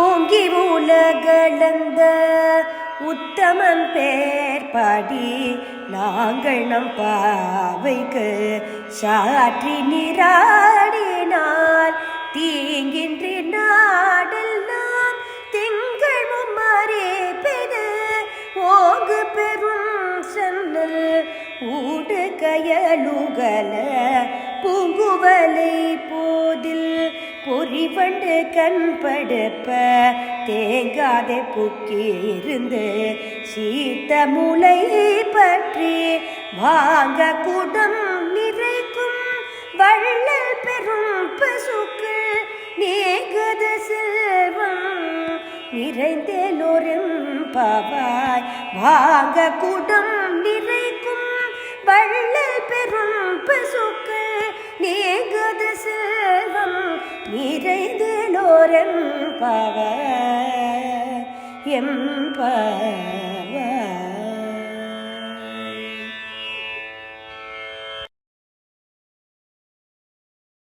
ஓங்கி உலகளந்த உத்தமன் பேர் பாடி நாங்கள் நம் பாவைக்கு சாற்றி நீராடினால் தீங்கின்றி நாடெல்லாம் திங்கள் மும்மாறே பெரு ஓங்கு பெரும் சன்னல் ஊடு கயலுகல பூங்குவலை போதில் பொறிவண்டு கண்படுப்ப தேங்காதை புக்கியிருந்து சீத்த முளை பற்றி வாங்க குடம் நிறைக்கும் வள்ளல் பெரும் பசுக்கு நீங்குத செல்வம் நிறைந்தேலோரும் பாவாய் வாங்க குடம் நிறைக்கும் வள்ளல் பெரும் பசுக்கு நீங்குத செல்வம் நிறைந்தேலோரும் பாவாய் எம்